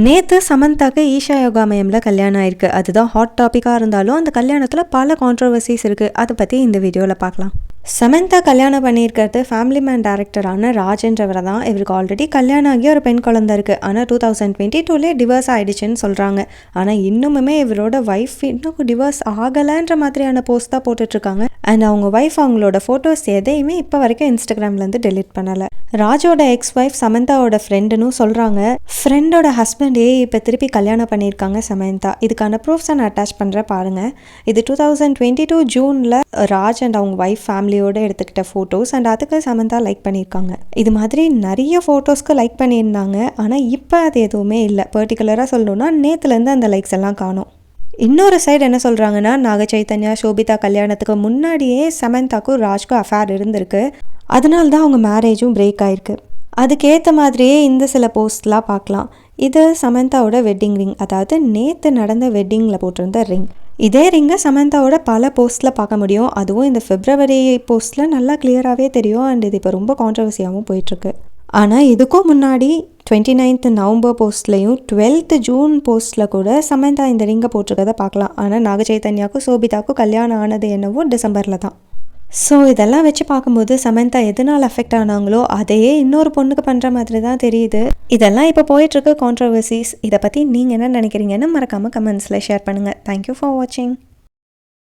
நேற்று சமந்தாக்கு ஈஷா யோகாமயமில் கல்யாணம் ஆயிருக்கு. அதுதான் ஹாட் டாப்பிக்காக இருந்தாலும் அந்த கல்யாணத்தில் பல கான்ட்ரவர்சிஸ் இருக்குது. அதை பற்றி இந்த வீடியோவில் பார்க்கலாம். சமந்தா கல்யாணம் பண்ணியிருக்கிறது ஃபேமிலி மேன் டேரக்டரான ராஜன்றவரை தான். இவருக்கு ஆல்ரெடி கல்யாணம் ஆகி ஒரு பெண் குழந்தை இருக்குது. ஆனால் 2022 டிவர்ஸ் ஆகிடுச்சுன்னு சொல்கிறாங்க. ஆனால் இன்னுமுமே இவரோட ஒய்ஃப் இன்னும் டிவர்ஸ் ஆகலைன்ற மாதிரியான போஸ்ட் தான் போட்டுட்ருக்காங்க. அண்ட் அவங்க ஒய்ஃப் அவங்களோட ஃபோட்டோஸ் எதையுமே இப்போ வரைக்கும் இன்ஸ்டாகிராம்லேருந்து டெலிட் பண்ணலை. ராஜோட எக்ஸ் ஒய்ஃப் சமந்தாவோட ஃப்ரெண்டுன்னு சொல்கிறாங்க. ஃப்ரெண்டோட ஹஸ்பண்டே இப்போ திருப்பி கல்யாணம் பண்ணியிருக்காங்க சமந்தா. இதுக்கான ப்ரூஃப்ஸை நான் அட்டாச் பண்ணுறேன் பாருங்கள். இது 2022 ஜூனில் ராஜ் அண்ட் அவங்க ஒய்ஃப் ஃபேமிலியோடு எடுத்துக்கிட்ட ஃபோட்டோஸ். அண்ட் அதுக்கு சமந்தா லைக் பண்ணியிருக்காங்க. இது மாதிரி நிறைய ஃபோட்டோஸ்க்கு லைக் பண்ணியிருந்தாங்க. ஆனால் இப்போ அது எதுவுமே இல்லை. பர்டிகுலராக சொல்லணுன்னா நேற்றுலேருந்து அந்த லைக்ஸ் எல்லாம் காணும். இன்னொரு சைடு என்ன சொல்கிறாங்கன்னா, நாக சைத்தன்யா சோபிதா கல்யாணத்துக்கு முன்னாடியே சமந்தாக்கும் ராஜ்க்கும் அஃபேர் இருந்திருக்கு. அதனால தான் அவங்க மேரேஜும் பிரேக் ஆகிருக்கு. அதுக்கேற்ற மாதிரியே இந்த சில போஸ்ட்லாம் பார்க்கலாம். இது சமந்தாவோட வெட்டிங் ரிங், அதாவது நேற்று நடந்த வெட்டிங்கில் போட்டிருந்த ரிங். இதே ரிங்கை சமந்தாவோட பல போஸ்ட்டில் பார்க்க முடியும். அதுவும் இந்த February போஸ்ட்டில் நல்லா கிளியராகவே தெரியும். அண்ட் இது இப்போ ரொம்ப கான்ட்ரவர்சியாகவும் போயிட்டுருக்கு. ஆனால் இதுக்கும் முன்னாடி 29th நவம்பர் போஸ்ட்லேயும் 12th ஜூன் போஸ்ட்டில் கூட சமந்தா இந்த ரிங்கை போட்டிருக்கதை பார்க்கலாம். ஆனால் நாக சைத்தன்யாவுக்கும் சோபிதாவுக்கும் கல்யாணம் ஆனது என்னவோ டிசம்பரில் தான். ஸோ இதெல்லாம் வச்சு பார்க்கும்போது சமந்தா எதனால் அஃபெக்ட் ஆனாங்களோ அதையே இன்னொரு பொண்ணுக்கு பண்ணுற மாதிரி தான் தெரியுது. இதெல்லாம் இப்போ போயிட்டுருக்கு கான்ட்ரவர்சிஸ். இதை பற்றி நீங்கள் என்ன நினைக்கிறீங்கன்னு மறக்காமல் கமெண்ட்ஸில் ஷேர் பண்ணுங்கள். தேங்க்யூ ஃபார் வாட்சிங்.